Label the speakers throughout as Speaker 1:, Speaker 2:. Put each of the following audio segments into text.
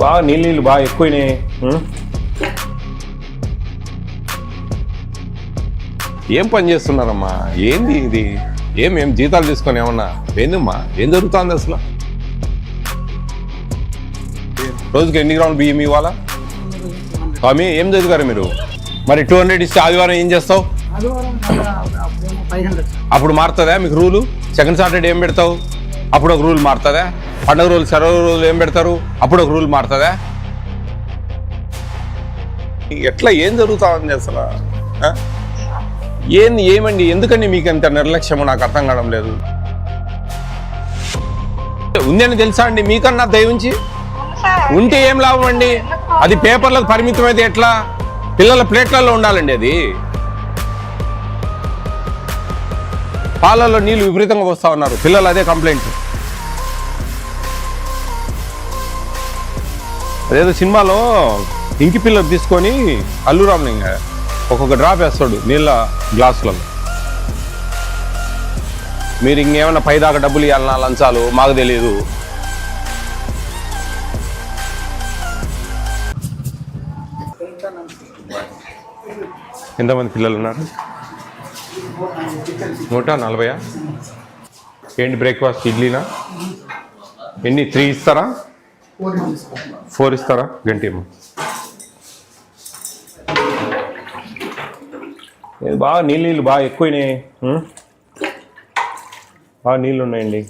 Speaker 1: బాగా నీళ్ళు బాగా ఎక్కువైనాయి. ఏం పని చేస్తున్నారమ్మా? ఏంది ఇది? ఏం జీతాలు తీసుకొని ఏమన్నా ఏందమ్మా? ఏం జరుగుతుంది అసలు? రోజుకి ఎన్ని గ్రాములు బియ్యం ఇవ్వాలా? స్వామి ఏం చదివారు మీరు? మరి 200 ఇస్తే ఆదివారం ఏం చేస్తావు? అప్పుడు మారుతుందా మీకు రూలు? సెకండ్ సాటర్డే ఏం పెడతావు? అప్పుడు ఒక రూల్ మారుతుందా? పండుగ రోజులు సెలవు రోజులు ఏం పెడతారు? అప్పుడు ఒక రూల్ మారుతుందా? ఎట్లా ఏం జరుగుతా ఉంది అసలు? ఏమండి ఎందుకండి మీకు అంత నిర్లక్ష్యమో నాకు అర్థం కావడం లేదు. ఉందని తెలుసా అండి మీకన్నా దయవుంచి? ఉంటే ఏం లాభం అండి? అది పేపర్లకు పరిమితం అయితే ఎట్లా? పిల్లల ప్లేట్లలో ఉండాలండి. అది పాలల్లో నీళ్లు విపరీతంగా వస్తా ఉన్నారు పిల్లలు, అదే కంప్లైంట్. అదేదో సినిమాలో ఇంకి పిల్లలు తీసుకొని అల్లు రామలింగ ఒక్కొక్క డ్రాప్ వేస్తాడు నీళ్ళ గ్లాసులలో. మీరు ఇంకేమన్నా పైదాకా డబ్బులు ఇవ్వాలన్నా లంచాలు మాకు తెలియదు. ఎంతమంది పిల్లలు ఉన్నారు? 140. ఏంటి బ్రేక్ఫాస్ట్? ఇడ్లీనా? ఎన్ని? 3 ఇస్తారా? 4 ఇస్తారా? గంటేమో బాగా నీళ్ళు బాగా ఎక్కువైనాయి. బాగా నీళ్ళు ఉన్నాయండి.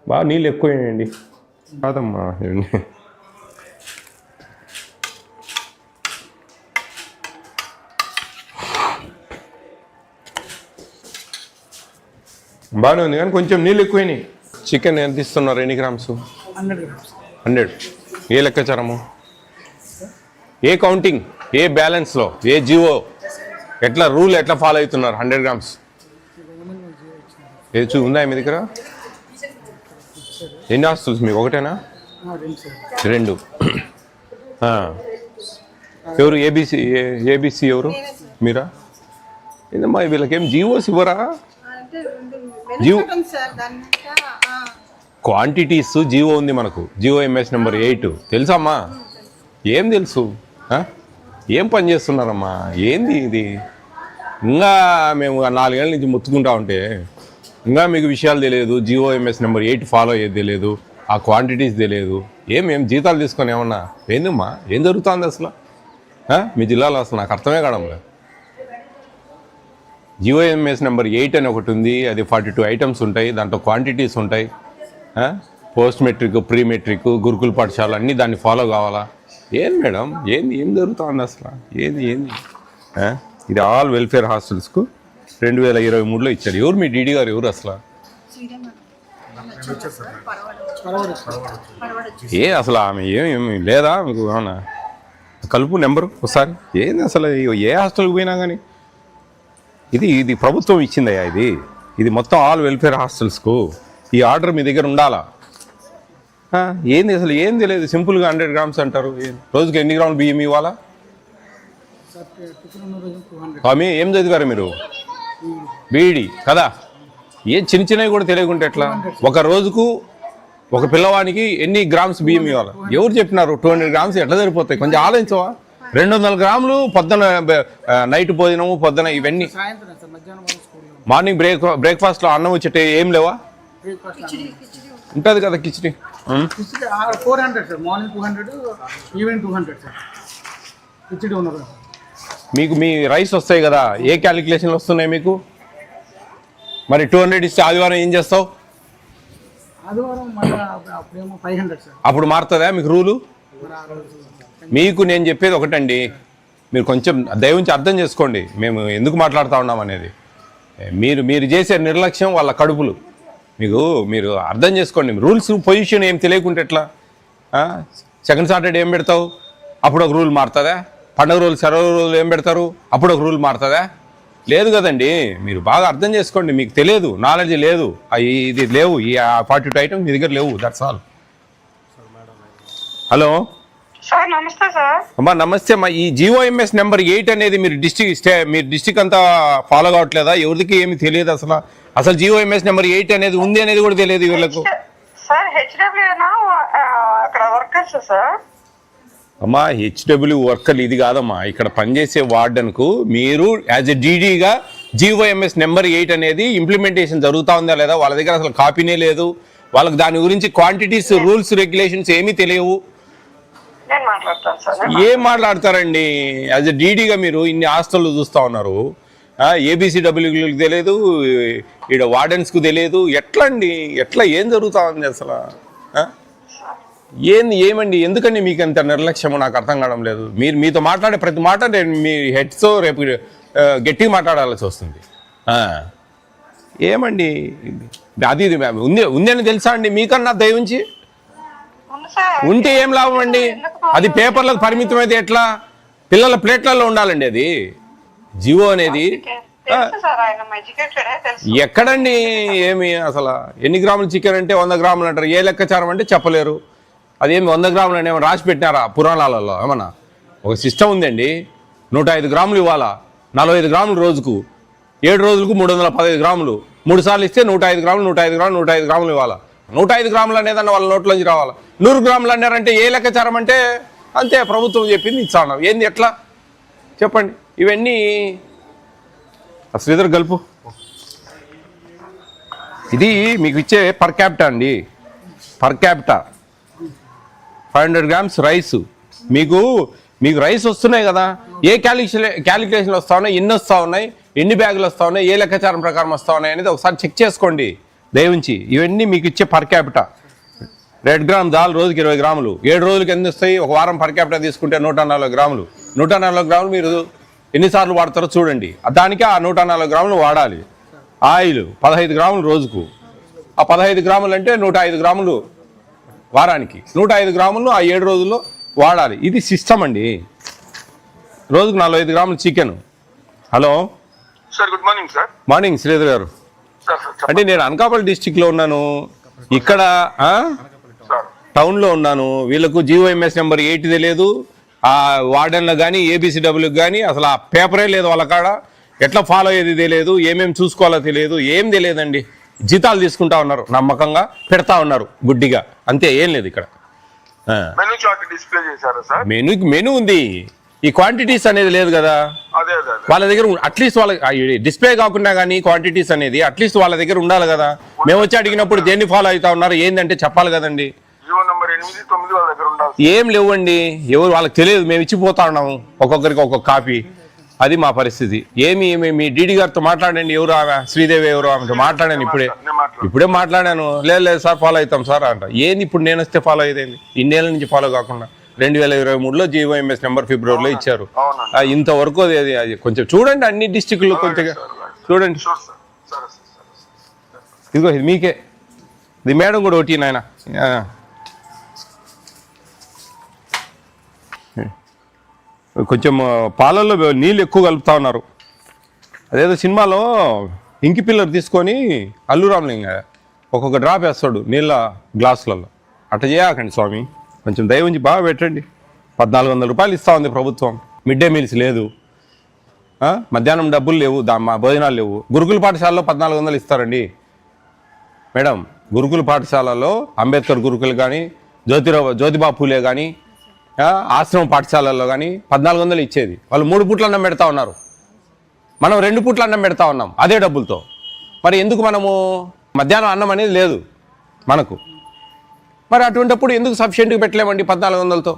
Speaker 1: బాగా నీళ్ళు ఎక్కువైనాయండి. కాదమ్మా బాగానే ఉంది కానీ కొంచెం నీళ్ళు ఎక్కువైనాయి. చికెన్ ఎంత ఇస్తున్నారు? ఎన్ని గ్రామ్స్? 100. ఏ లెక్కచారము? ఏ కౌంటింగ్? ఏ బ్యాలెన్స్లో? ఏ జీవో? ఎట్లా రూల్ ఎట్లా ఫాలో అవుతున్నారు? 100 గ్రామ్స్ ఏ ఉందా మీ దగ్గర? ఎన్ని హాస్టల్స్ మీకు? ఒకటేనా? 2. ఎవరు? ఏబిసి ఎవరు? మీరా? ఏందమ్మా వీళ్ళకేం జీవోస్ ఇవ్వరా? క్వాంటిటీస్ జీవో ఉంది మనకు. GOMS నెంబర్ 8 తెలుసమ్మా? ఏం తెలుసు? ఏం పని చేస్తున్నారమ్మా? ఏంది ఇది? ఇంకా మేము 4 ఏళ్ళ నుంచి ముత్తుకుంటా ఉంటే ఇంకా మీకు విషయాలు తెలియదు. GOMS నెంబర్ 8 ఫాలో అయ్యేది తెలియదు. ఆ క్వాంటిటీస్ తెలియదు. ఏం జీతాలు తీసుకొని ఏమన్నా ఏందమ్మా? ఏం జరుగుతుంది అసలు మీ జిల్లాలో? అసలు నాకు అర్థమే కావడంలే. GOMS నెంబర్ 8 అని ఒకటి ఉంది. అది 42 ఐటమ్స్ ఉంటాయి. దాంట్లో క్వాంటిటీస్ ఉంటాయి. పోస్ట్ మెట్రిక్, ప్రీ మెట్రిక్, గురుకుల పాఠశాల అన్నీ దాన్ని ఫాలో కావాలా? ఏం మేడం ఏం జరుగుతుంది అసలు? ఏంది ఇది ఆల్ వెల్ఫేర్ హాస్టల్స్కు 2023లో ఇచ్చారు. ఎవరు మీ డీడీ గారు? ఎవరు అసలు? అసలు ఆమె ఏమి లేదా మీకు? ఏమన్నా కలుపు నెంబరు ఒకసారి. ఏంది అసలు? ఏ హాస్టల్కి పోయినా కానీ ఇది ప్రభుత్వం ఇచ్చిందయ్యా. ఇది మొత్తం ఆల్ వెల్ఫేర్ హాస్టల్స్కు ఈ ఆర్డర్ మీ దగ్గర ఉండాలా? ఏంది అసలు? ఏం తెలియదు. సింపుల్గా 100 గ్రామ్స్ అంటారు. రోజుకి ఎన్ని గ్రాములు బియ్యం ఇవ్వాలా? స్వామి ఏం చదివారు మీరు? బీఈడి కదా? చిన్నవి కూడా తెలియకుంటే ఎట్లా? ఒక రోజుకు ఒక పిల్లవానికి ఎన్ని గ్రామ్స్ బియ్యం ఇవ్వాలి? ఎవరు చెప్పినారు? 200 గ్రామ్స్ ఎట్లా సరిపోతాయి? కొంచెం ఆలోచించవా? 200 గ్రాములు పొద్దున నైట్ భోజనము, పొద్దున ఇవన్నీ. మార్నింగ్ బ్రేక్ఫాస్ట్లో అన్నం వచ్చేటే ఏం లేవా? ఉంటుంది కదా khichdi.
Speaker 2: 400 sir. Morning 200, evening 200 sir. Khichdi ఉన్నది.
Speaker 1: మీకు మీ రైస్ వస్తాయి కదా? ఏ క్యాలిక్యులేషన్లు వస్తున్నాయి మీకు? మరి 200 ఇస్తే ఆదివారం ఏం చేస్తావు?
Speaker 2: ఆదివారం మళ్ళీ అప్పుడేమో 500 సార్.
Speaker 1: అప్పుడు మారుతుందా మీకు రూలు? మీకు నేను చెప్పేది ఒకటండి, మీరు కొంచెం దయవుంచి అర్థం చేసుకోండి మేము ఎందుకు మాట్లాడుతూ ఉన్నాం అనేది. మీరు చేసే నిర్లక్ష్యం వాళ్ళ కడుపులు. మీరు అర్థం చేసుకోండి. రూల్స్ పొజిషన్ ఏం తెలియకుంటే ఎట్లా? సెకండ్ సాటర్డే ఏం పెడతావు? అప్పుడు ఒక రూల్ మారుతుందా? పండుగ రోజులు సెలవు రోజులు ఏం పెడతారు? అప్పుడు ఒక రూల్ మారుతుందా? లేదు కదండి. మీరు బాగా అర్థం చేసుకోండి. మీకు తెలియదు, నాలెడ్జ్ లేదు. ఇది లేవు, ఈ 42 ఐటమ్స్ మీ దగ్గర లేవు. That's all. హలో
Speaker 3: సార్, నమస్తే సార్.
Speaker 1: అమ్మా నమస్తే అమ్మా. ఈ GOMS నెంబర్ 8 అనేది మీరు డిస్ట్రిక్ట్ అంతా ఫాలో కావట్లేదా? ఎవరికి ఏమి తెలియదు అసలు? అసలు GOMS నెంబర్ 8 అనేది ఉంది అనేది కూడా తెలియదు వీళ్ళకు.
Speaker 3: సార్ హెచ్డబ్ల్యూనా అక్కడ వర్కర్స్ సార్?
Speaker 1: అమ్మా HW వర్కర్లు ఇది కాదమ్మా, ఇక్కడ పనిచేసే వార్డెన్కు మీరు యాజ్ ఎ డీడీగా GOMS నెంబర్ 8 అనేది ఇంప్లిమెంటేషన్ జరుగుతూ ఉందా లేదా, వాళ్ళ దగ్గర అసలు కాపీనే లేదు, వాళ్ళకి దాని గురించి క్వాంటిటీస్ రూల్స్ రెగ్యులేషన్స్ ఏమీ తెలియవు.
Speaker 3: నేను మాట్లాడతాను సార్.
Speaker 1: ఏం మాట్లాడతారండి? యాజ్ ఎ డీడీగా మీరు ఇన్ని హాస్టళ్ళు చూస్తూ ఉన్నారు, ABCWకి తెలియదు, ఇక్కడ వార్డెన్స్కు తెలియదు, ఎట్లా అండి? ఎట్లా ఏం జరుగుతూ ఉంది అసలు? ఏమండి ఎందుకండి మీకు అంత నిర్లక్ష్యమో నాకు అర్థం కావడం లేదు. మీతో మాట్లాడే ప్రతి మాట నేను మీ హెడ్స్తో రేపు గట్టిగా మాట్లాడాల్సి వస్తుంది. ఏమండి అది ఉందని తెలుసా అండి మీకన్నా దయవుంచి? ఉంటే ఏం లాభం అండి? అది పేపర్లకు పరిమితం అయితే ఎట్లా? పిల్లల ప్లేట్లలో ఉండాలండి అది జియో అనేది. ఎక్కడండి ఏమి అసలు? ఎన్ని గ్రాములు చికెన్ అంటే 100 గ్రాములు అంటారు, ఏ లెక్కచారం అంటే చెప్పలేరు. అదేమి 100 గ్రాములు అని ఏమైనా రాసి పెట్టినారా పురాణాలలో? ఏమన్నా ఒక సిస్టమ్ ఉందండి. 105 గ్రాములు ఇవ్వాలా, 45 గ్రాములు రోజుకు, 7 రోజులకు 315 గ్రాములు, 3 సార్లు ఇస్తే 105 గ్రాములు 105 గ్రాములు 105 గ్రాములు ఇవ్వాలా. 105 గ్రాములు అనేదన్న వాళ్ళ నోట్లోంచి రావాలా. 100 గ్రాములు అన్నారంటే ఏ లెక్కచారం అంటే అంతే, ప్రభుత్వం చెప్పింది ఇస్తాను. ఏంది ఎట్లా చెప్పండి? ఇవన్నీ శ్రీధర్ గల్పు. ఇది మీకు ఇచ్చే పర్ క్యాపిటా అండి, పర్ క్యాపిటా 500 గ్రామ్స్ రైస్. మీకు రైస్ వస్తున్నాయి కదా, ఏ క్యాలిక్యులేషన్లు వస్తూ ఉన్నాయి, ఎన్ని వస్తూ ఉన్నాయి, ఎన్ని బ్యాగులు వస్తూ ఉన్నాయి, ఏ లెక్కాచారం ప్రకారం వస్తూ ఉన్నాయి అనేది ఒకసారి చెక్ చేసుకోండి దయవుంచి. ఇవన్నీ మీకు ఇచ్చే పర్ క్యాపిటా. 1 గ్రామ్ దాల్ రోజుకి 20 గ్రాములు, 7 రోజులకి ఎన్ని వస్తాయి? ఒక వారం పర్ క్యాపిటా తీసుకుంటే 140 గ్రాములు. 140 గ్రాములు మీరు ఎన్నిసార్లు వాడతారో చూడండి, దానికి ఆ 140 గ్రాములు వాడాలి. ఆయిల్ 15 గ్రాములు రోజుకు, ఆ 15 గ్రాములు అంటే 105 గ్రాములు వారానికి, 105 గ్రాములు ఆ 7 రోజుల్లో వాడాలి. ఇది సిస్టమ్ అండి. రోజుకు 45 గ్రాములు chicken. Hello
Speaker 4: sir, good morning sir.
Speaker 1: Morning Sridhar గారు. అంటే నేను అనకాపల్లి డిస్టిక్లో ఉన్నాను, ఇక్కడ టౌన్లో ఉన్నాను. వీళ్ళకు GOMS నెంబర్ 8 తెలియదు, ఆ వార్డెన్లకు కానీ ABCWకి కానీ అసలు ఆ పేపరే లేదు వాళ్ళ కాడ. ఎట్లా ఫాలో అయ్యేది తెలియదు, ఏమేమి చూసుకోవాలో తెలియదు, ఏం తెలియదండి. జీతాలు తీసుకుంటా ఉన్నారు, నమ్మకంగా పెడతా ఉన్నారు గుడ్డిగా, అంతే, ఏం లేదు ఇక్కడ.
Speaker 4: మెనూ చార్ట్ డిస్ప్లే చేశారా సార్?
Speaker 1: మెనూ ఉంది, ఈ క్వాంటిటీస్ అనేది లేదు కదా వాళ్ళ దగ్గర. అట్లీస్ట్ వాళ్ళ డిస్ప్లే కాకుండా కానీ క్వాంటిటీస్ అనేది అట్లీస్ట్ వాళ్ళ దగ్గర ఉండాలి కదా. మేము వచ్చి అడిగినప్పుడు దేన్ని ఫాలో అవుతా ఉన్నారు ఏంటంటే చెప్పాలి కదండి. ఏం లేవండి, ఎవరు వాళ్ళకి తెలియదు, మేము ఇచ్చిపోతా ఉన్నాము ఒక్కొక్కరికి ఒక్కొక్క కాపీ. అది మా పరిస్థితి. మీ డీడీ గారితో మాట్లాడండి, ఎవరు ఆమె శ్రీదేవి ఎవరు ఆమెతో మాట్లాడాను, ఇప్పుడే మాట్లాడాను. లేదు సార్ ఫాలో అవుతాం సార్ అంట. ఏంది ఇప్పుడు నేను వస్తే ఫాలో అయ్యేది? ఇన్నేళ్ళ నుంచి ఫాలో కాకుండా 2023లో GOMS నెంబర్ ఫిబ్రవరిలో ఇచ్చారు. ఇంతవరకు అది కొంచెం చూడండి, అన్ని డిస్టిక్లు కొంచెం చూడండి. ఇదిగో ఇది మీకే, ఇది మేడం కూడా ఒకటి నాయన. కొంచెం పాలల్లో నీళ్ళు ఎక్కువ కలుపుతా ఉన్నారు. అదేదో సినిమాలో ఇంకి పిల్లర్ తీసుకొని అల్లు రామలింగ ఒక్కొక్క డ్రాప్ వేస్తాడు నీళ్ళ గ్లాసులలో. అట్లా చేయకండి స్వామి, కొంచెం దయ ఉంచి బాగా పెట్టండి. 1400 రూపాయలు ఇస్తూ ఉంది ప్రభుత్వం, మిడ్ డే మీల్స్ లేదు, మధ్యాహ్నం డబ్బులు లేవు, మా భోజనాలు లేవు. గురుకుల పాఠశాలలో 1400 ఇస్తారండి మేడం. గురుకుల పాఠశాలలో అంబేద్కర్ గురుకులు కానీ, జ్యోతిబా పూలే కానీ, ఆశ్రమ పాఠశాలల్లో కానీ 1400 ఇచ్చేది. వాళ్ళు 3 పూట్ల అన్నం పెడతా ఉన్నారు, మనం 2 పూట్ల అన్నం పెడతా ఉన్నాం అదే డబ్బులతో. మరి ఎందుకు మనము మధ్యాహ్నం అన్నం అనేది లేదు మనకు? మరి అటువంటిప్పుడు ఎందుకు సఫిషియెంట్గా పెట్టలేమండి 1400తో?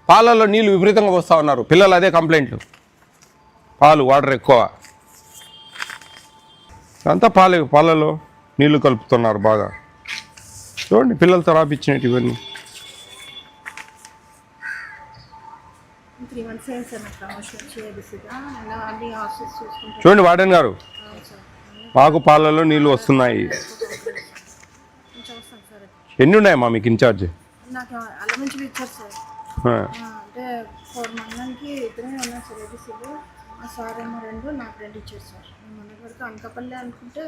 Speaker 1: పాలల్లో నీళ్ళు విపరీతంగా వస్తూ ఉన్నారు, పిల్లలు అదే కంప్లైంట్లు, పాలు వాటర్ ఎక్కువ, అంతా పాలలో నీళ్లు కలుపుతున్నారు బాగా. చూడండి పిల్లలతో రాపిచ్చినట్టు ఇవన్నీ. చూడండి వార్డెన్ గారు, మాకు పాలలో నీళ్ళు వస్తున్నాయి. ఎన్ని ఉన్నాయమ్మా మీకు ఇన్ఛార్జ్?
Speaker 5: అంటే 4 మందికి 2 ఉన్నాయి సార్ ఏబీసీలో. ఆ సార్ ఏమో 2, నాకు 2 ఇచ్చారు సార్. మొన్నటి వరకు అనకాపల్లి అనుకుంటే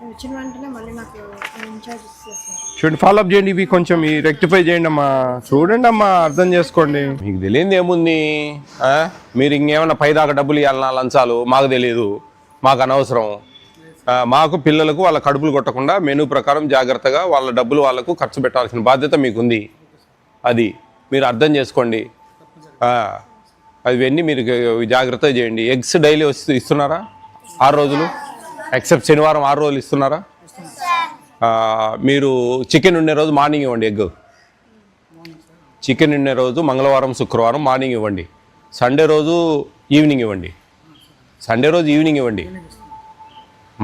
Speaker 5: వచ్చిన వెంటనే మళ్ళీ నాకు ఇన్ఛార్జ్ ఇస్తారు సార్.
Speaker 1: చూడండి ఫాలోఅప్ చేయండి, ఇవి కొంచెం రెక్టిఫై చేయండి అమ్మా. చూడండి అమ్మా, అర్థం చేసుకోండి. మీకు తెలియదు ఏముంది, మీరు ఇంకేమన్నా పైదాకా డబ్బులు ఇవ్వాలన్నా లంచాలు మాకు తెలియదు, మాకు అనవసరం. మాకు పిల్లలకు వాళ్ళ కడుపులు కొట్టకుండా మెనూ ప్రకారం జాగ్రత్తగా వాళ్ళ డబ్బులు వాళ్ళకు ఖర్చు పెట్టాల్సిన బాధ్యత మీకుంది. అది మీరు అర్థం చేసుకోండి. అవన్నీ మీరు జాగ్రత్తగా చేయండి. ఎగ్స్ డైలీ ఇస్తున్నారా 6 రోజులు? ఎక్సెప్ట్ శనివారం 6 రోజులు ఇస్తున్నారా? మీరు చికెన్ ఉండే రోజు మార్నింగ్ ఇవ్వండి. ఎగ్ చికెన్ ఉండే రోజు మంగళవారం శుక్రవారం మార్నింగ్ ఇవ్వండి. సండే రోజు ఈవినింగ్ ఇవ్వండి. సండే రోజు ఈవినింగ్ ఇవ్వండి.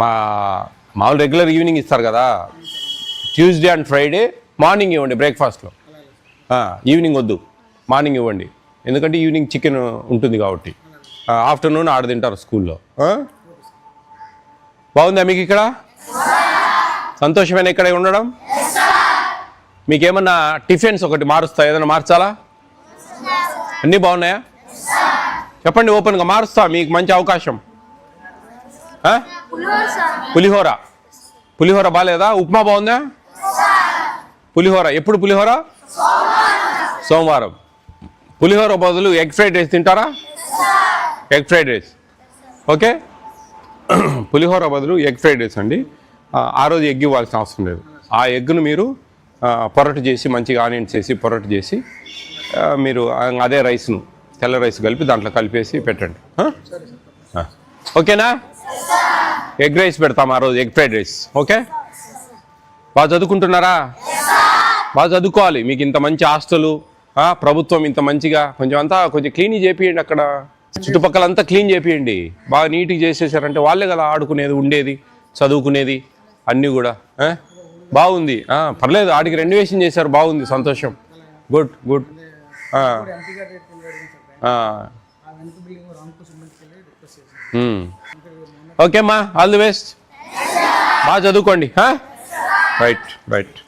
Speaker 1: మామూలు రెగ్యులర్ ఈవినింగ్ ఇస్తారు కదా, ట్యూస్డే అండ్ ఫ్రైడే మార్నింగ్ ఇవ్వండి బ్రేక్ఫాస్ట్లో. ఈవినింగ్ వద్దు, మార్నింగ్ ఇవ్వండి. ఎందుకంటే ఈవినింగ్ చికెన్ ఉంటుంది కాబట్టి. ఆఫ్టర్నూన్ ఆడ తింటారు స్కూల్లో. బాగుందా మీకు ఇక్కడ? సంతోషమైన ఇక్కడ ఉండడం? మీకేమన్నా టిఫిన్స్ ఒకటి మారుస్తా, ఏదైనా మార్చాలా? అన్నీ బాగున్నాయా? చెప్పండి ఓపెన్గా. మారుస్తా, మీకు మంచి అవకాశం. పులిహోర బాగాలేదా? ఉప్మా బాగుందా? పులిహోర ఎప్పుడు? పులిహోర సోమవారం. పులిహోర బదులు ఎగ్ ఫ్రైడ్ రైస్ తింటారా? Egg fried rice okay. పులిహోర బదులు ఎగ్ ఫ్రైడ్ రైస్ అండి. ఆ రోజు ఎగ్ ఇవ్వాల్సిన అవసరం లేదు. ఆ ఎగ్ను మీరు పొరటు చేసి మంచిగా ఆనియన్స్ వేసి పొరటు చేసి మీరు అదే రైస్ను తెల్ల రైస్ కలిపి దాంట్లో కలిపేసి పెట్టండి. ఓకేనా? ఎగ్ రైస్ పెడతాం ఆ రోజు, ఎగ్ ఫ్రైడ్ రైస్. ఓకే. బాగా చదువుకుంటున్నారా? బాగా చదువుకోవాలి. మీకు ఇంత మంచి హాస్టలు, ప్రభుత్వం ఇంత మంచిగా కొంచెం క్లీన్ చేపియండి. అక్కడ చుట్టుపక్కలంతా క్లీన్ చేపియండి. బాగా నీట్గా చేసేసారంటే వాళ్ళే కదా ఆడుకునేది, ఉండేది, చదువుకునేది అన్నీ కూడా. బాగుంది, పర్లేదు. ఆడికి రెనోవేషన్ చేశారు, బాగుంది, సంతోషం. Good good. ఓకే అమ్మా, ఆల్ ది బెస్ట్. బాగా చదువుకోండి. రైట్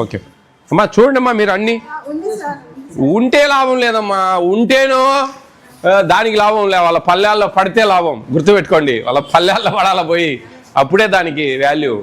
Speaker 1: ఓకే అమ్మా. చూడండి అమ్మా, మీరు అన్నీ ఉంటే లాభం లేదమ్మా. ఉంటేనో దానికి లాభం లే, వాళ్ళ పల్లెల్లో పడితే లాభం. గుర్తుపెట్టుకోండి, వాళ్ళ పల్లెల్లో పడాల పోయి, అప్పుడే దానికి వాల్యూ.